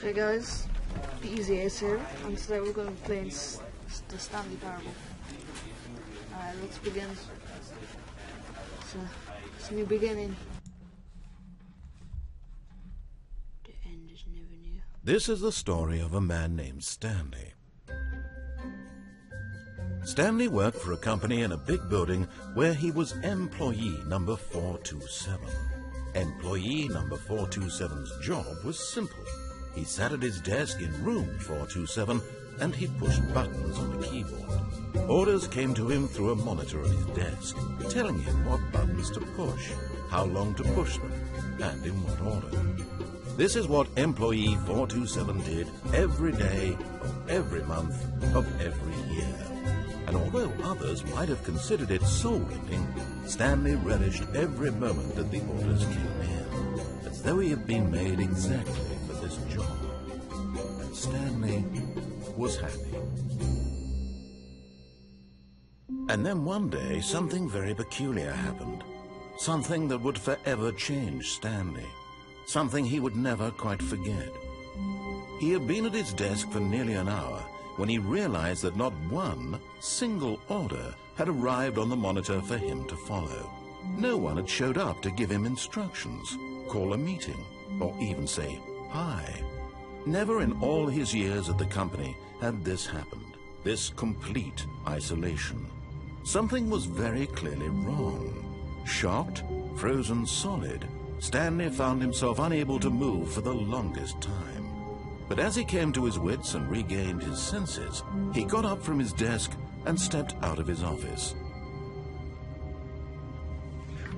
Hey guys, the Easy Ace here, and today we're going to be playing the Stanley Parable. Alright, let's begin. It's a new beginning. The end is never near. This is the story of a man named Stanley. Stanley worked for a company in a big building where he was employee number 427. Employee number 427's job was simple. He sat at his desk in room 427 and he pushed buttons on the keyboard. Orders came to him through a monitor on his desk, telling him what buttons to push, how long to push them, and in what order. This is what employee 427 did every day of every month of every year. And although others might have considered it soul-rending, Stanley relished every moment that the orders came in, as though he had been made exactly for this job. And Stanley was happy. And then one day, something very peculiar happened. Something that would forever change Stanley. Something he would never quite forget. He had been at his desk for nearly an hour when he realized that not one single order had arrived on the monitor for him to follow. No one had showed up to give him instructions, call a meeting, or even say hi. Never in all his years at the company had this happened, this complete isolation. Something was very clearly wrong. Shocked, frozen solid, Stanley found himself unable to move for the longest time. But as he came to his wits and regained his senses, he got up from his desk and stepped out of his office.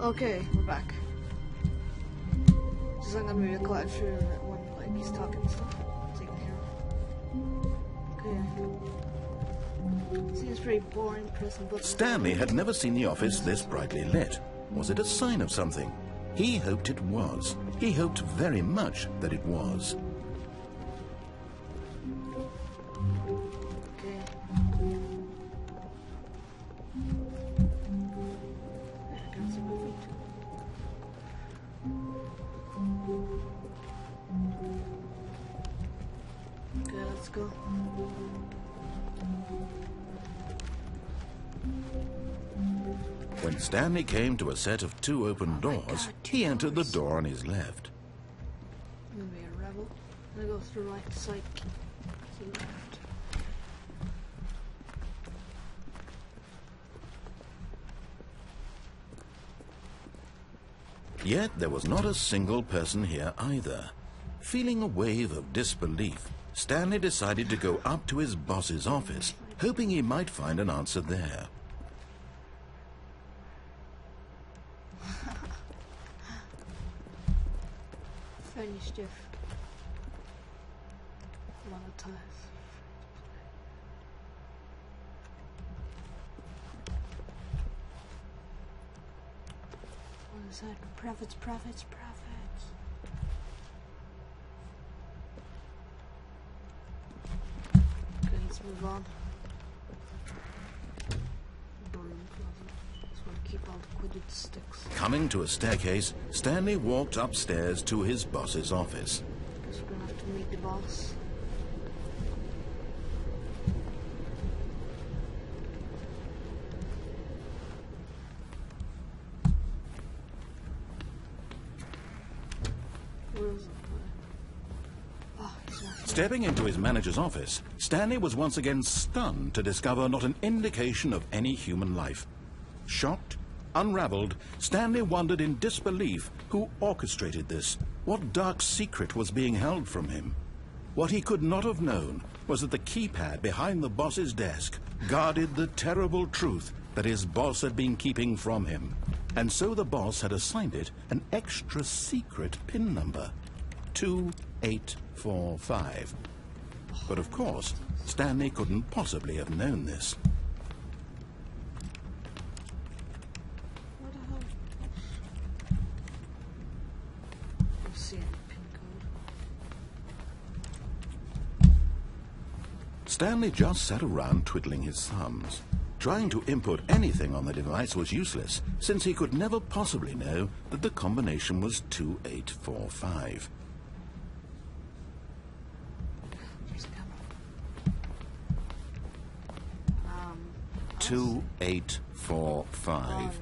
Okay, we're back. Just I'm gonna be quiet for when like he's talking and stuff. So you can hear him. Okay. Seems pretty boring, pressing buttons. Stanley had never seen the office this brightly lit. Was it a sign of something? He hoped it was. He hoped very much that it was. Go. When Stanley came to a set of two open doors, he entered the door on his left. I'm gonna be a rebel. I'm gonna go through right side to left. Yet there was not a single person here either. Feeling a wave of disbelief, Stanley decided to go up to his boss's office, hoping he might find an answer there. Funny stuff. A lot of ties. What is that? Profits, profits, profits. Let's move on. Broom closet. Just want to keep all the quidditch sticks. Coming to a staircase, Stanley walked upstairs to his boss's office. Guess we're gonna have to meet the boss. Where is it? Stepping into his manager's office, Stanley was once again stunned to discover not an indication of any human life. Shocked, unraveled, Stanley wondered in disbelief who orchestrated this, what dark secret was being held from him. What he could not have known was that the keypad behind the boss's desk guarded the terrible truth that his boss had been keeping from him. And so the boss had assigned it an extra secret PIN number. 2845. But of course, Stanley couldn't possibly have known this. What the hell? I don't see any PIN code. Stanley just sat around twiddling his thumbs. Trying to input anything on the device was useless, since he could never possibly know that the combination was 2845. 2845.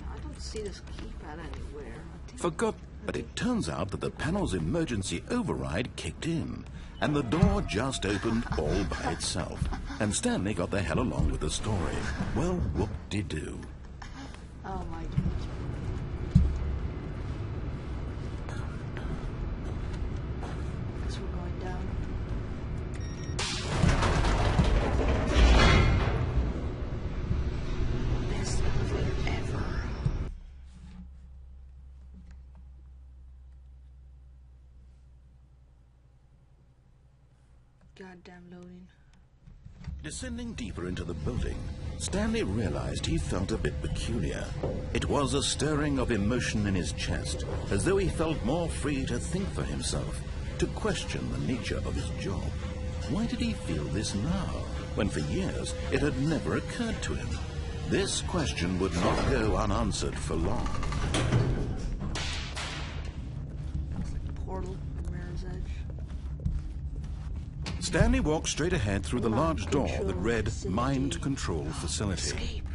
I don't see this keypad anywhere. Forgot, but it turns out that the panel's emergency override kicked in, and the door just opened all by itself. And Stanley got the hell along with the story. Well, whoop-de-doo. Oh my goodness. Guess we're going down. Best elevator ever. Goddamn loading. Descending deeper into the building, Stanley realized he felt a bit peculiar. It was a stirring of emotion in his chest, as though he felt more free to think for himself, to question the nature of his job. Why did he feel this now, when for years it had never occurred to him? This question would not go unanswered for long. Looks like a portal from Mirror's Edge. Stanley walked straight ahead through the large door that read Mind Control Facility. Escape.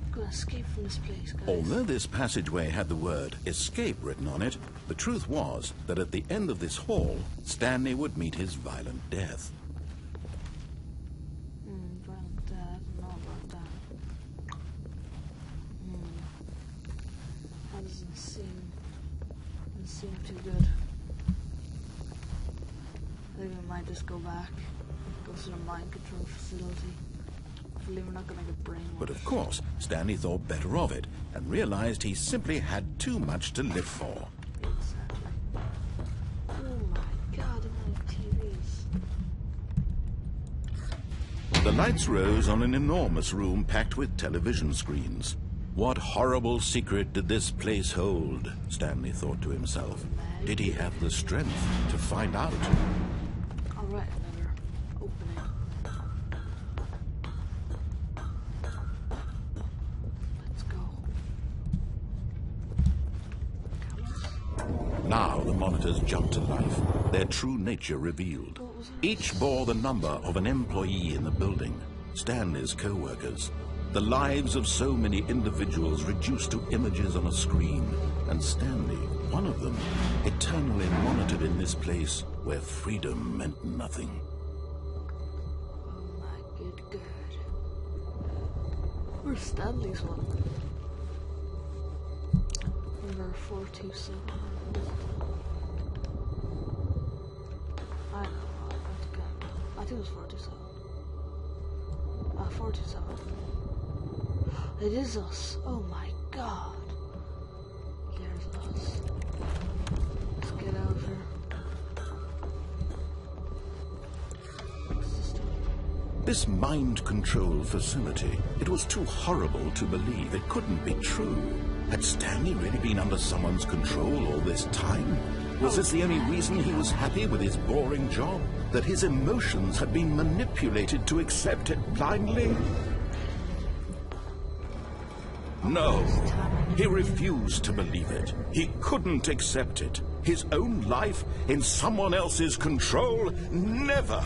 I'm gonna escape from this place, guys. Although this passageway had the word escape written on it, the truth was that at the end of this hall, Stanley would meet his violent death. Violent death, not about that. That doesn't seem too good. I think we might just go back. Go to the mind control facility. Hopefully we're not gonna get brainwashed. But of course, Stanley thought better of it and realized he simply had too much to live for. Exactly. Oh my god, the amount of TVs. The lights rose on an enormous room packed with television screens. What horrible secret did this place hold? Stanley thought to himself. Did he have the strength to find out? Alright, another opening. Let's go. Now the monitors jumped to life, their true nature revealed. Each bore the number of an employee in the building, Stanley's co-workers. The lives of so many individuals reduced to images on a screen, and Stanley, one of them, eternally monitored in this place where freedom meant nothing. Oh my good god. Where's Stanley's one? Number 427. I know, I think it was 427. 427. It is us. Oh my god. There's us. Let's get out of here. What's this doing? This mind control facility, it was too horrible to believe. It couldn't be true. Had Stanley really been under someone's control all this time? Was this the only reason he was happy with his boring job? That his emotions had been manipulated to accept it blindly? No, he refused to believe it. He couldn't accept it. His own life in someone else's control? Never!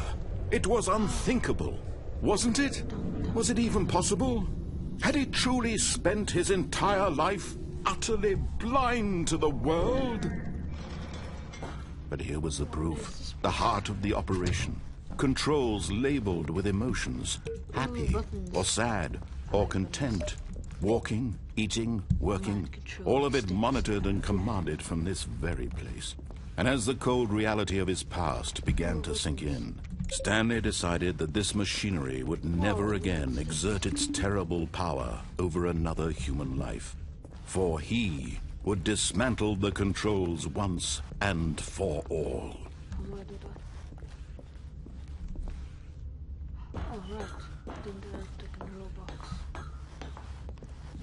It was unthinkable, wasn't it? Was it even possible? Had he truly spent his entire life utterly blind to the world? But here was the proof, the heart of the operation. Controls labeled with emotions, happy or sad or content. Walking, eating, working, all of it monitored and commanded from this very place. And as the cold reality of his past began to sink in, Stanley decided that this machinery would never again exert its terrible power over another human life. For he would dismantle the controls once and for all. How do I do that? Oh, right. Didn't direct the control box.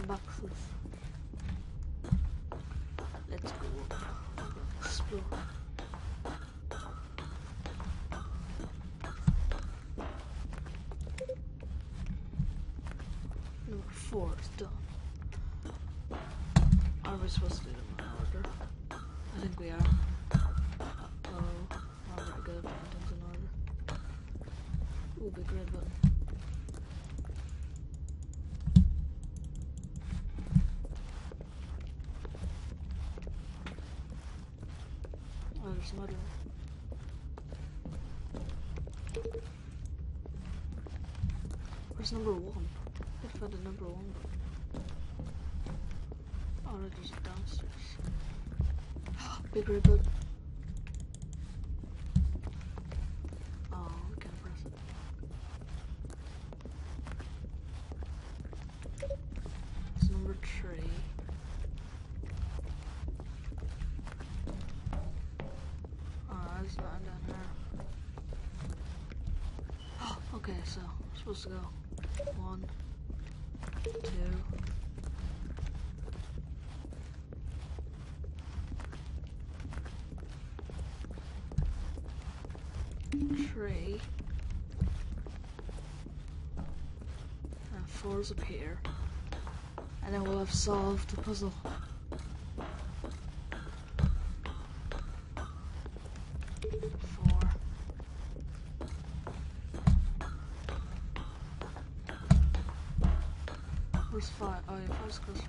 Boxes. Let's go up. Explore. Number 4 is done. Are we supposed to do them in order? I think we are. Oh, not very good at putting things in order. Ooh, big red button. Oh, there's another one. Where's number 1? I found a number 1. Oh, no, there's it downstairs. Big red button. Oh, we can't press it. It's number 3. There's nothing down there. Okay, so we're supposed to go 1, 2, 3, and 4's up here, and then we'll have solved the puzzle. Where's 5? Oh yeah, 5's closer.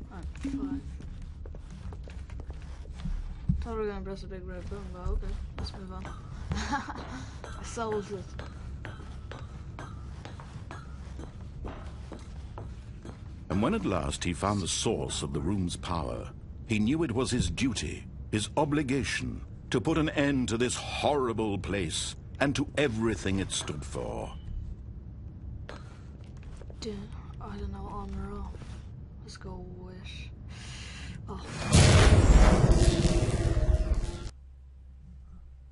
Alright, 5. Thought we were gonna press a big red button, but okay, let's move on. I solved it. And when at last he found the source of the room's power, he knew it was his duty, his obligation, to put an end to this horrible place and to everything it stood for. Dude, I don't know, on or off. Let's go wish. Oh.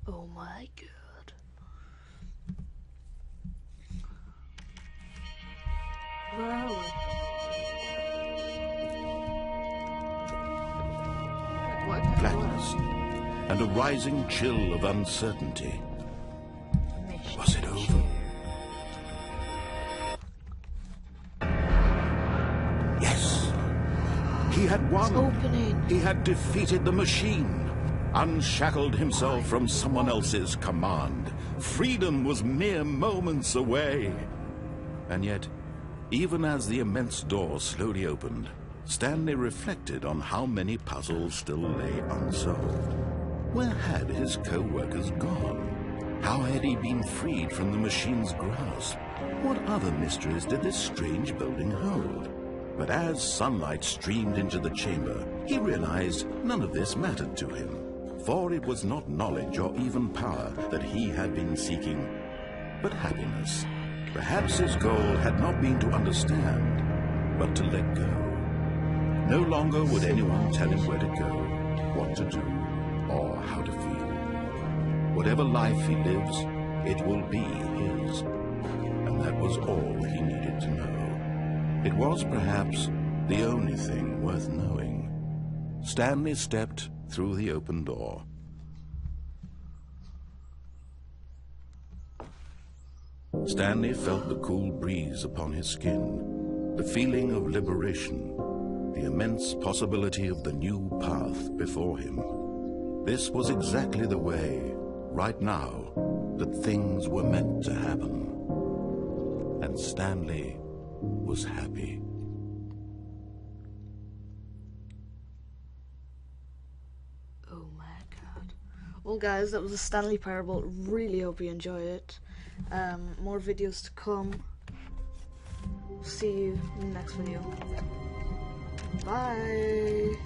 Oh my god. Where are we? Blackness and a rising chill of uncertainty. Was it over? Yes. He had won. It's opening. He had defeated the machine, unshackled himself from someone else's command. Freedom was mere moments away. And yet, even as the immense door slowly opened, Stanley reflected on how many puzzles still lay unsolved. Where had his co-workers gone? How had he been freed from the machine's grasp? What other mysteries did this strange building hold? But as sunlight streamed into the chamber, he realized none of this mattered to him. For it was not knowledge or even power that he had been seeking, but happiness. Perhaps his goal had not been to understand, but to let go. No longer would anyone tell him where to go, what to do, or how to feel. Whatever life he lives, it will be his. And that was all he needed to know. It was perhaps the only thing worth knowing. Stanley stepped through the open door. Stanley felt the cool breeze upon his skin, the feeling of liberation, the immense possibility of the new path before him. This was exactly the way, right now, that things were meant to happen. And Stanley was happy. Oh my god. Well guys, that was a Stanley Parable. Really hope you enjoy it. More videos to come. See you in the next video. Bye.